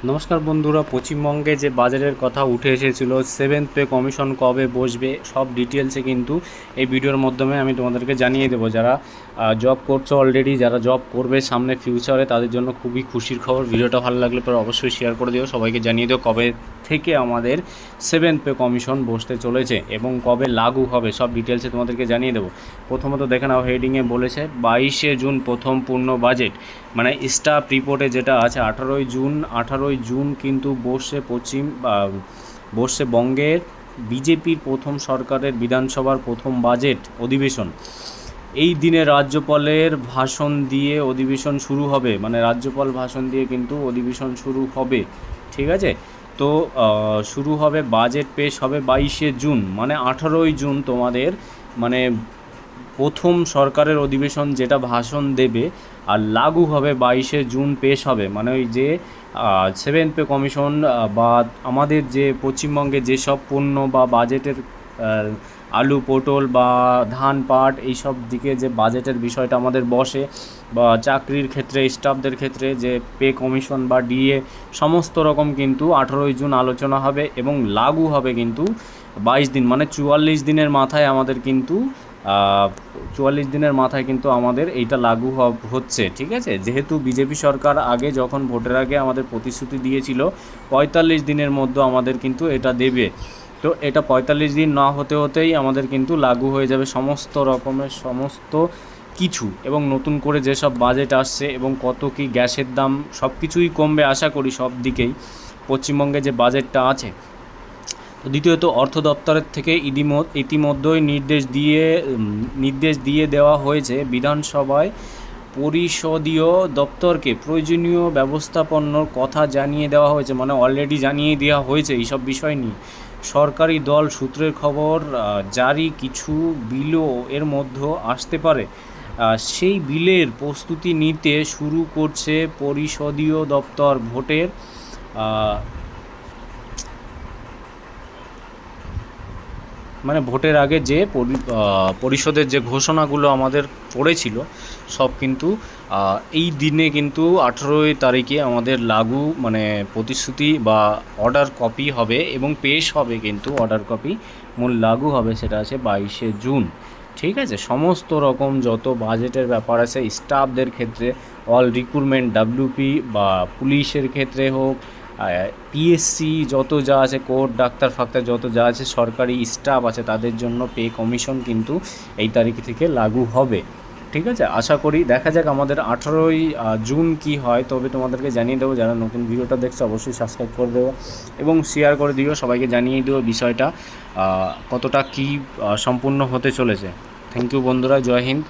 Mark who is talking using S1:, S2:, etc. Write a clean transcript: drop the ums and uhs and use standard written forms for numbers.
S1: নমস্কার বন্ধুরা, পশ্চিমবঙ্গে যে বাজারের কথা উঠে এসেছিল, সেভেন্থ পে কমিশন কবে বসবে সব ডিটেলসে কিন্তু এই ভিডিওর মাধ্যমে আমি তোমাদেরকে জানিয়ে দেবো। যারা জব করছো অলরেডি, যারা জব করবে সামনে ফিউচারে, তাদের জন্য খুবই খুশির খবর। ভিডিওটা ভালো লাগলে পরে অবশ্যই শেয়ার করে দিও, সবাইকে জানিয়ে দিও কবে থেকে আমাদের সেভেন্থ পে কমিশন বসতে চলেছে এবং কবে লাগু হবে সব ডিটেলসে তোমাদেরকে জানিয়ে দেবো। প্রথমত দেখে নাও, হেডিংয়ে বলেছে 22শে জুন প্রথম পূর্ণ বাজেট, মানে স্টাফ রিপোর্টে যেটা আছে 18ই জুন কিন্তু বসছে বঙ্গের বিজেপির প্রথম সরকারের বিধানসভার প্রথম বাজেট অধিবেশন। এই দিনে রাজ্যপালের ভাষণ দিয়ে অধিবেশন শুরু হবে, মানে রাজ্যপাল ভাষণ দিয়ে কিন্তু অধিবেশন শুরু হবে। ঠিক আছে, তো শুরু হবে, বাজেট পেশ হবে 22শে জুন, মানে 18ই জুন তোমাদের মানে প্রথম সরকারের অধিবেশন যেটা ভাষণ দেবে, আর লাগু হবে 22শে জুন পেশ হবে। মানে ওই যে সেভেন্থ পে কমিশন বা আমাদের যে পশ্চিমবঙ্গে যেসব পণ্য বা বাজেটের আলু পটল বা ধান পাট এইসব দিকে যে বাজেটের বিষয়টা আমাদের বসে, বা চাকরির ক্ষেত্রে স্টাফদের ক্ষেত্রে যে পে কমিশন বা ডিএ সমস্ত রকম কিন্তু 18ই জুন আলোচনা হবে এবং লাগু হবে কিন্তু 22 দিন, মানে 44 দিনের মাথায় আমাদের কিন্তু 44 দিনের মাথায় কিন্তু আমাদের এইটা লাগু হচ্ছে। ঠিক আছে, যেহেতু বিজেপি সরকার আগে যখন ভোটের আগে আমাদের প্রতিশ্রুতি দিয়েছিল 45 দিনের মধ্যে আমাদের কিন্তু এটা দেবে, তো এটা 45 দিন না হতেই আমাদের কিন্তু লাগু হয়ে যাবে সমস্ত রকমের সমস্ত কিছু। এবং নতুন করে যেসব বাজেট আসছে এবং কত কি গ্যাসের দাম সব কিছুই কমবে আশা করি সব দিকেই, পশ্চিমবঙ্গে যে বাজেটটা আছে। দ্বিতীয়ত, অর্থ দপ্তরের থেকে ইতিমধ্যেই নির্দেশ দিয়ে দেওয়া হয়েছে বিধানসভায় পরিষদীয় দপ্তরকে প্রয়োজনীয় ব্যবস্থাপনার কথা জানিয়ে দেওয়া হয়েছে, মানে অলরেডি জানিয়ে দেওয়া হয়েছে এইসব বিষয় নিয়ে। সরকারি দল সূত্রের খবর, জারি কিছু বিলও এর মধ্যে আসতে পারে। সেই বিলের প্রস্তুতি নিতে শুরু করছে পরিষদীয় দপ্তর। ভোটের আগে যে পরিষদের যে ঘোষণাগুলো আমাদের পড়েছিল সব কিন্তু এই দিনে কিন্তু 18 তারিখে আমাদের লাগু, মানে প্রতিশ্রুতি বা অর্ডার কপি হবে এবং পেশ হবে কিন্তু অর্ডার কপি, মূল লাগু হবে সেটা আছে 22শে জুন। ঠিক আছে, সমস্ত রকম যত বাজেটের ব্যাপার আছে স্টাফদের ক্ষেত্রে, অল রিক্রুটমেন্ট ডাব্লিউপি বা পুলিশের ক্ষেত্রে হোক, পিএসসি যত যা আছে, কোর্ট ডাক্তার ফাক্তার যত যা আছে সরকারি স্টাফ আছে, তাদের জন্য পে কমিশন কিন্তু এই তারিখ থেকে লাগু হবে। ঠিক আছে, আশা করি দেখা যাক আমাদের 18ই জুন কি হয়, তবে তোমাদেরকে জানিয়ে দেবো। যারা নতুন ভিডিওটা দেখছো অবশ্যই সাবস্ক্রাইব করে দেবো এবং শেয়ার করে দিও, সবাইকে জানিয়ে দেবো বিষয়টা কতটা কি সম্পূর্ণ হতে চলেছে। থ্যাংক ইউ বন্ধুরা, জয় হিন্দ।